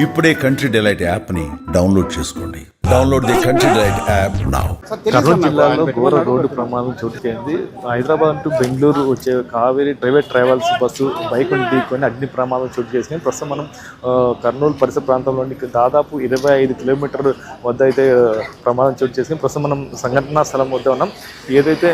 ఇప్పుడే Country Delight app ని download చేసుకోండి. Download the Country Delight app now. Kurnool జిల్లాలో ఘోర రోడ్డు ప్రమాదం చోటుకైంది. హైదరాబాద్ టు బెంగళూరు వచ్చే Kaveri private travels bus bike ఢీకొని అగ్ని ప్రమాదం చోటు చేసుకుని ప్రస్తుతం మనం కర్నూలు పరిసర ప్రాంతంలోని దాదాపు 25 కిలోమీటర్ల వద్ద అయితే ప్రమాదం చోటు చేసుకుని ప్రస్తుతం మనం సంఘటనా స్థలం వద్ద ఉన్నాం. ఏదైతే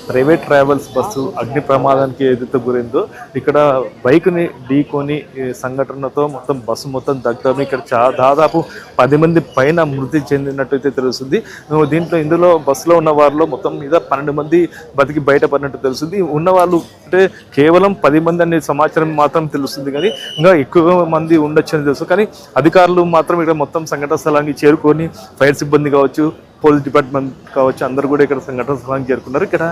ప్రైవేట్ ట్రావెల్స్ బస్సు అగ్ని ప్రమాదానికి ఏదైతే గురైందో ఇక్కడ బైక్ని ఢీకొని సంఘటనతో మొత్తం బస్సు మొత్తం దగ్ధం. ఇక్కడ దాదాపు 10 మంది పైన మృతి చెందినట్టయితే తెలుస్తుంది. ఇందులో బస్సులో ఉన్న వారిలో మొత్తం మీద 12 మంది బతికి బయటపడినట్టు తెలుస్తుంది. ఉన్న వాళ్ళు అంటే కేవలం 10 మంది అనే సమాచారం మాత్రం తెలుస్తుంది, కానీ ఇంకా ఎక్కువ మంది ఉండొచ్చు అని తెలుసు. కానీ అధికారులు మాత్రం ఇక్కడ మొత్తం సంఘటన స్థలానికి చేరుకొని ఫైర్ సిబ్బంది కావచ్చు, పోలీస్ డిపార్ట్మెంట్ కావచ్చు, అందరూ కూడా ఇక్కడ సంఘటన స్థలానికి చేరుకున్నారు. ఇక్కడ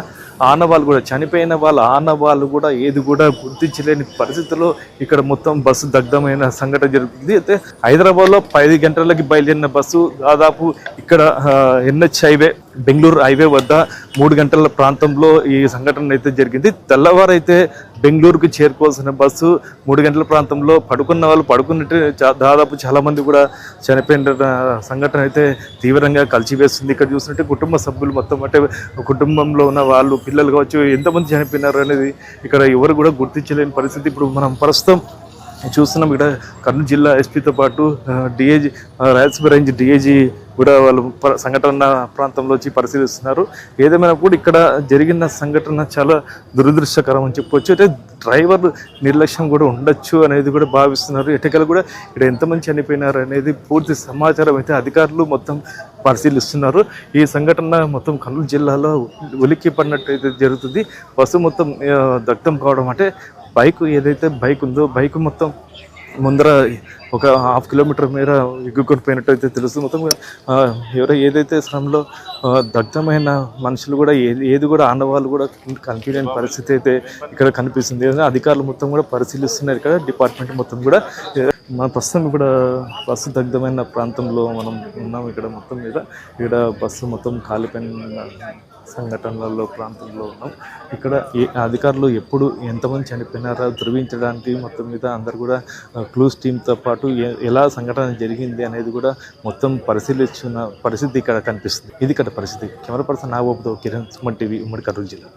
ఆనవాళ్ళు కూడా చనిపోయిన వాళ్ళ ఆనవాళ్ళు కూడా ఏది కూడా గుర్తించలేని పరిస్థితుల్లో ఇక్కడ మొత్తం బస్సు దగ్ధమైన సంఘటన జరుగుతుంది. అయితే హైదరాబాద్లో 10 గంటలకి బయలుదేరిన బస్సు దాదాపు ఇక్కడ NH హైవే బెంగళూరు హైవే వద్ద 3 గంటల ప్రాంతంలో ఈ సంఘటన అయితే జరిగింది. తెల్లవారైతే బెంగళూరుకు చేరుకోవాల్సిన బస్సు 3 గంటల ప్రాంతంలో పడుకున్న వాళ్ళు పడుకున్నట్టు దాదాపు చాలామంది కూడా చనిపోయిన సంఘటన అయితే తీవ్రంగా కలిసివేస్తుంది. ఇక్కడ చూసినట్టు కుటుంబ సభ్యులు మొత్తం అంటే కుటుంబంలో ఉన్న వాళ్ళు పిల్లలు కావచ్చు ఎంతమంది చనిపోయినారు అనేది ఇక్కడ ఎవరు కూడా గుర్తించలేని పరిస్థితి. ఇప్పుడు మనం ప్రస్తుతం చూస్తున్నాం. ఇక్కడ కర్నూలు జిల్లా ఎస్పీతో పాటు డిఐజీ రాయలసీమ రేంజ్ డిఐజీ కూడా వాళ్ళు సంఘటన ప్రాంతంలో వచ్చి పరిశీలిస్తున్నారు. ఏదేమైనా కూడా ఇక్కడ జరిగిన సంఘటన చాలా దురదృష్టకరం అని చెప్పవచ్చు. అయితే డ్రైవర్ నిర్లక్ష్యం కూడా ఉండొచ్చు అనేది కూడా భావిస్తున్నారు. ఎటకలు కూడా ఇక్కడ ఎంతమంది చనిపోయినారు అనేది పూర్తి సమాచారం అయితే అధికారులు మొత్తం పరిశీలిస్తున్నారు. ఈ సంఘటన మొత్తం కర్నూలు జిల్లాలో ఉలిక్కి పడినట్టు అయితే జరుగుతుంది. బస్సు మొత్తం దగ్ధం కావడం అంటే బైక్ ఏదైతే బైక్ ఉందో బైక్ మొత్తం ముందర ఒక 1/2 కిలోమీటర్ మేర ఎగ్గుకొని పోయినట్టు అయితే తెలుస్తుంది. మొత్తం ఏదైతే స్థలంలో దగ్ధమైన మనుషులు కూడా ఏది కూడా ఆనవాళ్ళు కూడా కనిపించని పరిస్థితి అయితే ఇక్కడ కనిపిస్తుంది. అధికారులు మొత్తం కూడా పరిశీలిస్తున్నారు. ఇక్కడ డిపార్ట్మెంట్ మొత్తం కూడా మన ప్రస్తుతం ఇక్కడ బస్సు దగ్ధమైన ప్రాంతంలో మనం ఉన్నాం. ఇక్కడ మొత్తం మీద ఇక్కడ బస్సు మొత్తం కాలిపోయిన సంఘటనలలో ప్రాంతంలో ఉన్నాం. ఇక్కడ అధికారులు ఎప్పుడు ఎంతమంది చనిపోయినారో ధృవించడానికి మొత్తం మీద అందరు కూడా క్లూస్ టీంతో పాటు ఎలా సంఘటన జరిగింది అనేది కూడా మొత్తం పరిశీలిస్తున్న పరిస్థితి ఇక్కడ కనిపిస్తుంది. ఇది ఇక్కడ పరిస్థితి. కెమెరా పర్సన్ నాగబాబుతో కిరణ్, సుమన్ టీవీ, ఉమ్మడి కర్నూలు జిల్లా.